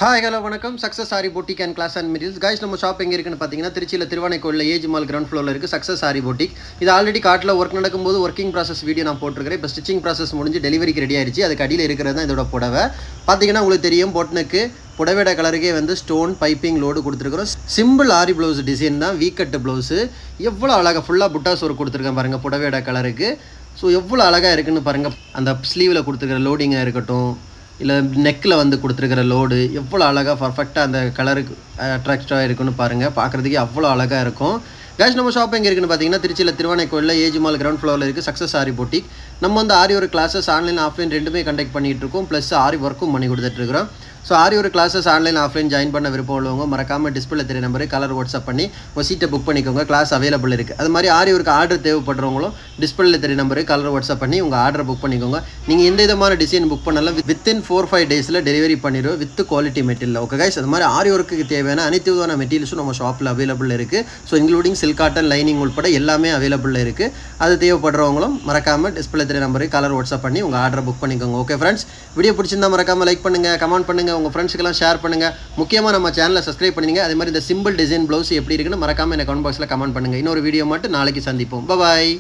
Hi hello வணக்கம் success sari boutique and class and materials guys நம்ம shop எங்கே இருக்குன்னு பார்த்தீங்கன்னா திருச்சியில் திருவானைக்கோயிலில் ஏஜ் மால் கிரவுண்ட் ஃப்ளோரில் இருக்குது சக்ஸஸ் சாரி பொட்டிக். இது ஆல்ரெடி காட்டில் ஒர்க் நடக்கும்போது ஒர்க்கிங் ப்ராசஸ் வீடியோ நான் போட்டிருக்கிறேன். இப்போ ஸ்டிச்சிங் ப்ராசஸ் முடிஞ்சு டெலிவரிக்கு ரெடி ஆயிடுச்சு. அதுக்கு அடியில் இருக்கிறது தான் இதோட புடவை. பார்த்தீங்கன்னா உங்களுக்கு தெரியும் பொட்னுக்கு புடவையோட கலருக்கே வந்து ஸ்டோன் பைப்பிங் லோடு கொடுத்துருக்குறோம். சிம்பிள் ஆரி ப்ளவுஸ் டிசைன் தான், வீ கட்டு ப்ளவுஸு. எவ்வளோ அழகாக ஃபுல்லாக புட்டாஸ் ஒர்க் கொடுத்துருக்கேன் பாருங்கள் புடவையோட கலருக்கு. ஸோ எவ்வளோ அழகாக இருக்குன்னு பாருங்கள். அந்த ஸ்லீவில் கொடுத்துருக்கிற லோடிங்காக இருக்கட்டும், இல்லை நெக்கில் வந்து கொடுத்துருக்கிற லோடு எவ்வளோ அழகாக பர்ஃபெக்டாக அந்த கலருக்கு அட்ராக்டாக இருக்குன்னு பாருங்கள். பார்க்குறதுக்கே அவ்வளோ அழகாக இருக்கும். கேஷ் நம்ம ஷாப் எங்கே இருக்குன்னு பார்த்தீங்கன்னா திருச்சியில் திருவானைக்கோயிலில் ஏஜ் மால் கிரவுண்ட் ஃப்ளோரில் இருக்குது சக்ஸஸ் சாரி பொட்டிக். நம்ம வந்து ஆரி ஒரு கிளாஸஸ் ஆன்லைன் ஆஃப்லைன் ரெண்டுமே கண்டக்ட் பண்ணிகிட்டு இருக்கோம். ப்ளஸ் ஆரி ஒர்க்கும் பண்ணி கொடுத்துட்ருக்குறோம். ஸோ ஆரி ஒரு கிளாஸஸ் ஆன்லைன் ஆஃப்லைன் ஜாயின் பண்ண விருப்பம் உள்ளவங்க மறக்காமல் டிஸ்பிளே தெரிய நம்பரு கலர் வாட்ஸ்அப் பண்ணி உங்கள் சீட்டை புக் பண்ணிக்கோங்க. கிளாஸ் அவைலபிள் இருக்குது. அது மாதிரி ஆரி ஒருக்கு ஆர்டர் தேவைப்படுறவங்களும் டிஸ்பிளே தெரிய நம்பரு கலர் வாட்ஸ்அப் பண்ணி உங்கள் ஆர்டர் புக் பண்ணிக்கோங்க. நீங்கள் எந்த விதமான டிசைன் புக் பண்ணாலும் வித்தின் 4-5 டேஸில் டெலிவரி பண்ணிடுவோம் with quality material. Okay guys, அது மாதிரி ஆரி ஒர்க்கு தேவையான அனைத்து விதமான மெட்டீரியல்ஸும் நம்ம ஷாப்பில் அவைலபிள் இருக்குது. So including silk cotton lining உட்பட எல்லாமே அவைலபிள் இருக்குது. அது தேவைப்படுறவங்களும் மறக்காமல் டிஸ்பிளே தெரிய நம்பரு கலர் வாட்ஸ்அப் பண்ணி உங்கள் ஆர்டர் புக் பண்ணிக்கோங்க. ஓகே ஃப்ரெண்ட்ஸ், வீடியோ பிடிச்சிருந்தா மறக்காமல் லைக் பண்ணுங்கள், கமெண்ட் பண்ணுங்கள், உங்கள் ஃப்ரெண்ட்ஸ்க்கெல்லாம் ஷேர் பண்ணுங்கள். முக்கியமாக நம்ம சேனலை சப்ஸ்கிரைப் பண்ணுங்க. அதே மாதிரி இந்த சிம்பிள் டிசைன் ப்ளவுஸ் எப்படி இருக்குன்னு மறக்காமல் எனக்கு கமெண்ட் பாக்ஸில் கமெண்ட் பண்ணுங்கள். இன்னொரு வீடியோ மட்டும் நாளைக்கு சந்திப்போம். பாய்.